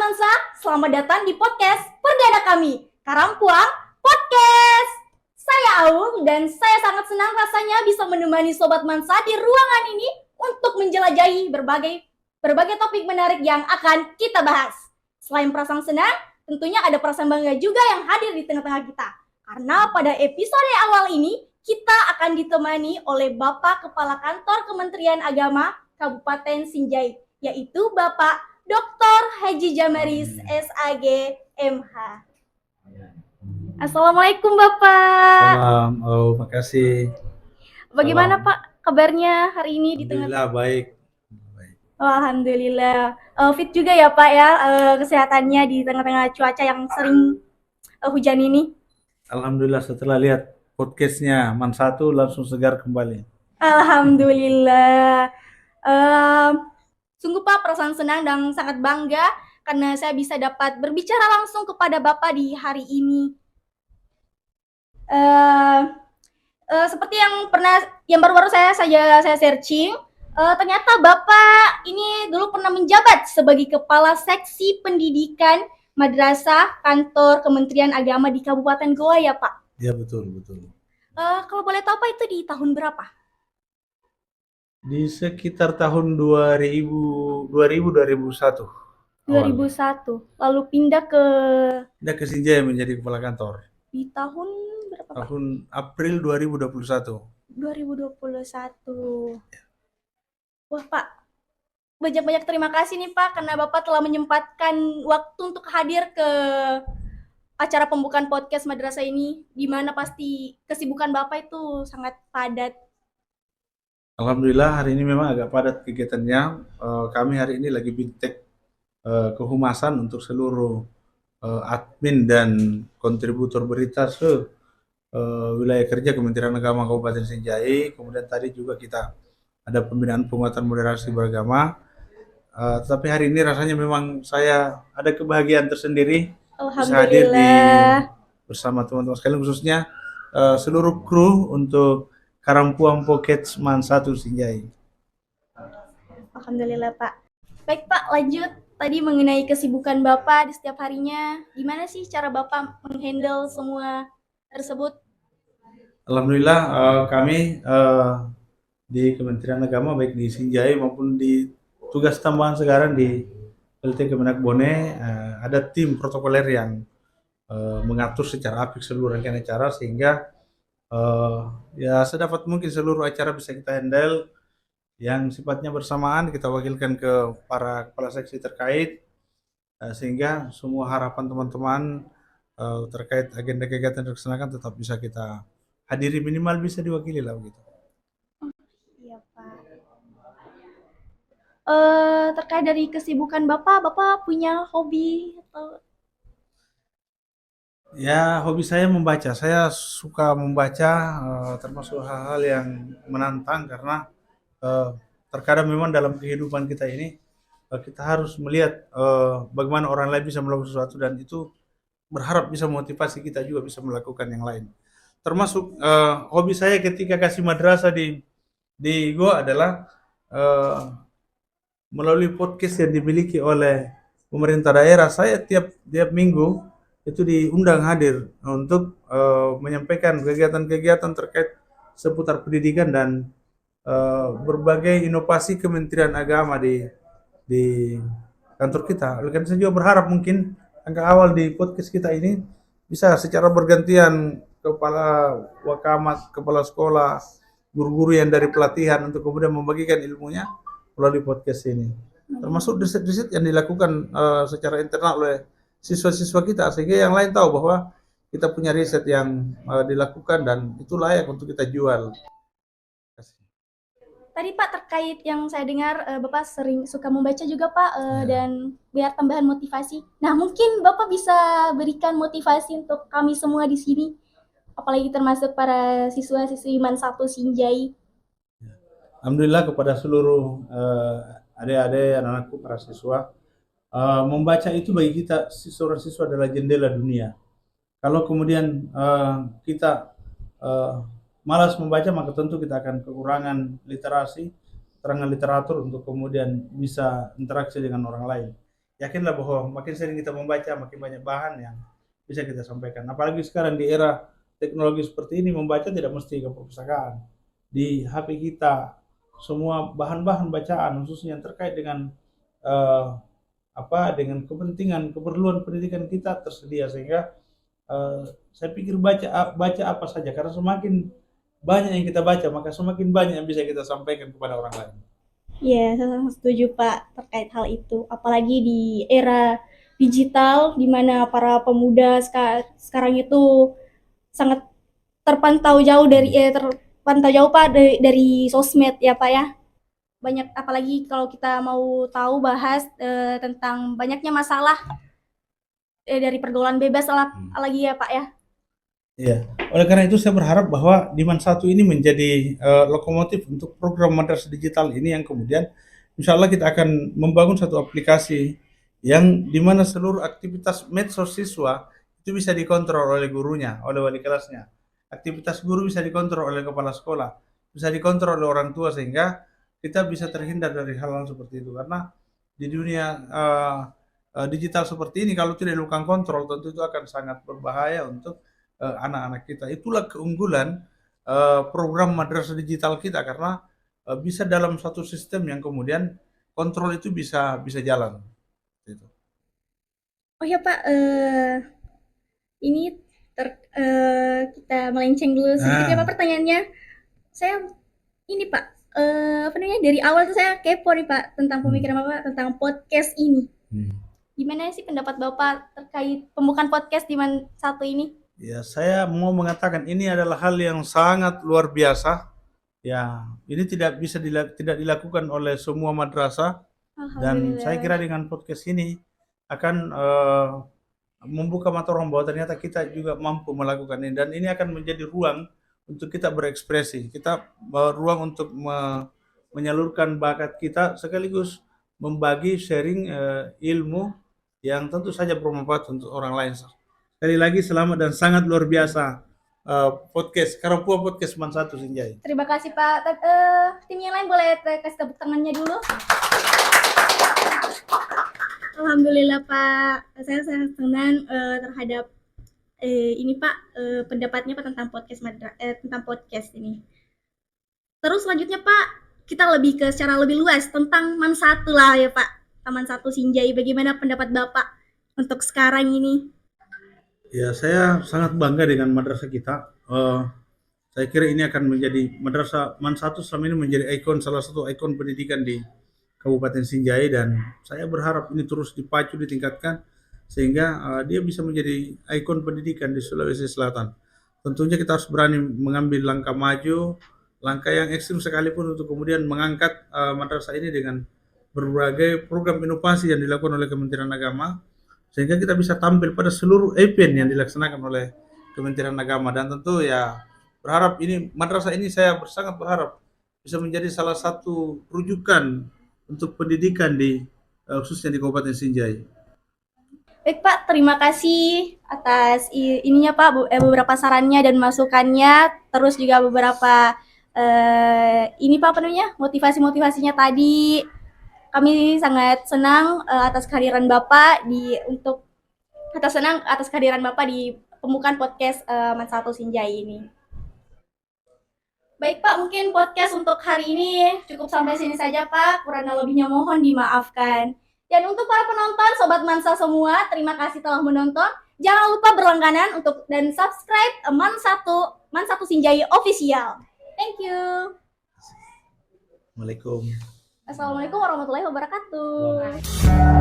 Mansa, selamat datang di podcast perdana kami, Karampuang Podcast. Saya Aung dan saya sangat senang rasanya bisa menemani Sobat Mansa di ruangan ini untuk menjelajahi berbagai topik menarik yang akan kita bahas. Selain perasaan senang, tentunya ada perasaan bangga juga yang hadir di tengah-tengah kita. Karena pada episode awal ini, kita akan ditemani oleh Bapak Kepala Kantor Kementerian Agama Kabupaten Sinjai, yaitu Bapak Dr. Haji Jamaris SAG MH. Assalamualaikum Bapak. Salam, makasih. Bagaimana Salam. Pak kabarnya hari ini di tengah? Alhamdulillah baik. Alhamdulillah. Fit juga ya Pak ya, kesehatannya di tengah-tengah cuaca yang sering hujan ini. Alhamdulillah setelah lihat podcastnya Man Satu langsung segar kembali. Alhamdulillah. Sungguh Pak, perasaan senang dan sangat bangga karena saya bisa dapat berbicara langsung kepada Bapak di hari ini. Seperti yang baru-baru saya searching, ternyata Bapak ini dulu pernah menjabat sebagai Kepala Seksi Pendidikan Madrasah Kantor Kementerian Agama di Kabupaten Goa ya Pak? Ya betul. Kalau boleh tahu Pak itu di tahun berapa? Di sekitar tahun 2001. 2001. Lalu pindah ke Dia ke Sinjai menjadi kepala kantor. di tahun berapa Pak? Tahun April 2021. 2021. Wah Pak, banyak-banyak terima kasih nih Pak karena Bapak telah menyempatkan waktu untuk hadir ke acara pembukaan podcast madrasah ini, di mana pasti kesibukan Bapak itu sangat padat. Alhamdulillah hari ini memang agak padat kegiatannya. Kami hari ini lagi bintek kehumasan untuk seluruh admin dan kontributor berita wilayah kerja Kementerian Agama Kabupaten Sinjai. Kemudian tadi juga kita ada pembinaan penguatan moderasi beragama. Tapi hari ini rasanya memang saya ada kebahagiaan tersendiri bisa hadir bersama teman-teman sekalian, khususnya seluruh kru untuk Karampuang Pocket Man 1 Sinjai. Alhamdulillah Pak. Baik Pak, lanjut tadi mengenai kesibukan Bapak di setiap harinya. Gimana sih cara Bapak menghandle semua tersebut? Alhamdulillah kami di Kementerian Agama baik di Sinjai maupun di tugas tambahan sekarang di LT Kemenak Bone ada tim protokoler yang mengatur secara apik seluruh rangkaian acara sehingga ya sedapat mungkin seluruh acara bisa kita handle yang sifatnya bersamaan, kita wakilkan ke para kepala seksi terkait sehingga semua harapan teman-teman terkait agenda kegiatan yang dilaksanakan tetap bisa kita hadiri, minimal bisa diwakili lah begitu. Iya Pak. Terkait dari kesibukan Bapak punya hobi atau? Ya, hobi saya membaca. Saya suka membaca, termasuk hal-hal yang menantang karena terkadang memang dalam kehidupan kita ini kita harus melihat bagaimana orang lain bisa melakukan sesuatu dan itu berharap bisa memotivasi kita juga bisa melakukan yang lain. Termasuk hobi saya ketika kasih madrasah di Goa adalah melalui podcast yang dimiliki oleh pemerintah daerah. Saya tiap minggu itu diundang hadir untuk menyampaikan kegiatan-kegiatan terkait seputar pendidikan dan berbagai inovasi Kementerian Agama di kantor kita. Oleh karena saya juga berharap mungkin angka awal di podcast kita ini bisa secara bergantian kepala wakamat, kepala sekolah, guru-guru yang dari pelatihan untuk kemudian membagikan ilmunya melalui podcast ini. Termasuk riset-riset yang dilakukan secara internal oleh siswa-siswa kita sehingga yang lain tahu bahwa kita punya riset yang dilakukan dan itu layak untuk kita jual. Tadi Pak terkait yang saya dengar Bapak sering suka membaca juga Pak dan biar tambahan motivasi. Nah mungkin Bapak bisa berikan motivasi untuk kami semua di sini, apalagi termasuk para siswa-siswi Man 1 Sinjai. Alhamdulillah kepada seluruh adik-adik, anak-anakku, para siswa, membaca itu bagi kita seorang siswa adalah jendela dunia. Kalau kemudian kita malas membaca, maka tentu kita akan kekurangan literasi, keterangan literatur untuk kemudian bisa interaksi dengan orang lain. yakinlah bahwa makin sering kita membaca, makin banyak bahan yang bisa kita sampaikan. Apalagi sekarang di era teknologi seperti ini, membaca tidak mesti ke perpustakaan. Di HP kita, semua bahan-bahan bacaan, khususnya yang terkait dengan eh, dengan kepentingan, keperluan pendidikan kita tersedia, sehingga saya pikir baca apa saja, karena semakin banyak yang kita baca, maka semakin banyak yang bisa kita sampaikan kepada orang lain. Iya, saya sangat setuju Pak terkait hal itu. Apalagi di era digital di mana para pemuda sekarang itu sangat terpantau jauh Pak dari sosmed ya Pak ya. Banyak, apalagi kalau kita mau tahu bahas tentang banyaknya masalah dari pergaulan bebas lagi ya Pak ya. Iya, oleh karena itu saya berharap bahwa Diman Satu ini menjadi lokomotif untuk program madrasah digital ini, yang kemudian insya Allah kita akan membangun satu aplikasi yang dimana seluruh aktivitas medsos siswa itu bisa dikontrol oleh gurunya, oleh wali kelasnya. Aktivitas guru bisa dikontrol oleh kepala sekolah, bisa dikontrol oleh orang tua, sehingga kita bisa terhindar dari hal-hal seperti itu. Karena di dunia digital seperti ini, kalau tidak dilakukan kontrol, tentu itu akan sangat berbahaya untuk anak-anak kita. Itulah keunggulan program madrasah digital kita, karena bisa dalam satu sistem yang kemudian kontrol itu bisa bisa jalan. Gitu. Oh ya Pak, ini kita melenceng dulu sedikit ya Pak pertanyaannya. Saya ini Pak, apa namanya, dari awal tuh saya kepo nih Pak tentang pemikiran Bapak tentang podcast ini. Gimana sih pendapat Bapak terkait pembukaan podcast Diman Satu ini? Ya, saya mau mengatakan ini adalah hal yang sangat luar biasa. Ya, ini tidak bisa tidak dilakukan oleh semua madrasah, dan saya kira dengan podcast ini akan membuka mata orang bahwa ternyata kita juga mampu melakukan ini, dan ini akan menjadi ruang untuk kita berekspresi, kita ruang untuk menyalurkan bakat kita, sekaligus membagi sharing ilmu yang tentu saja bermanfaat untuk orang lain. Sekali lagi selamat dan sangat luar biasa podcast Karampua Podcast Man Satu Sinjai. Terima kasih Pak. Tim yang lain boleh kasih tepuk tangannya dulu. Alhamdulillah Pak, saya sangat senang terhadap ini Pak, pendapatnya Pak tentang podcast ini. Terus selanjutnya Pak, kita lebih ke secara lebih luas tentang Man Satu lah ya Pak, Taman Satu Sinjai. Bagaimana pendapat Bapak untuk sekarang ini? Ya, saya sangat bangga dengan madrasah kita. Saya kira ini akan menjadi madrasah Man Satu selama ini menjadi salah satu ikon pendidikan di Kabupaten Sinjai, dan saya berharap ini terus dipacu, ditingkatkan, sehingga dia bisa menjadi ikon pendidikan di Sulawesi Selatan. Tentunya kita harus berani mengambil langkah maju, langkah yang ekstrim sekalipun, untuk kemudian mengangkat madrasah ini dengan berbagai program inovasi yang dilakukan oleh Kementerian Agama, sehingga kita bisa tampil pada seluruh event yang dilaksanakan oleh Kementerian Agama. Dan tentu ya berharap ini madrasah ini, saya sangat berharap bisa menjadi salah satu rujukan untuk pendidikan di khususnya di Kabupaten Sinjai. Baik Pak, terima kasih atas ininya Pak, beberapa sarannya dan masukannya, terus juga beberapa ini Pak, apa namanya, motivasinya tadi. Kami sangat senang atas kehadiran Bapak di pembukaan podcast Man Satu Sinjai ini. Baik Pak, mungkin podcast untuk hari ini cukup sampai sini saja Pak. Kurang lebihnya mohon dimaafkan. Dan untuk para penonton, Sobat Mansa semua, terima kasih telah menonton. Jangan lupa berlangganan dan subscribe Man Satu Sinjai Official. Thank you. Assalamualaikum. Assalamualaikum warahmatullahi wabarakatuh.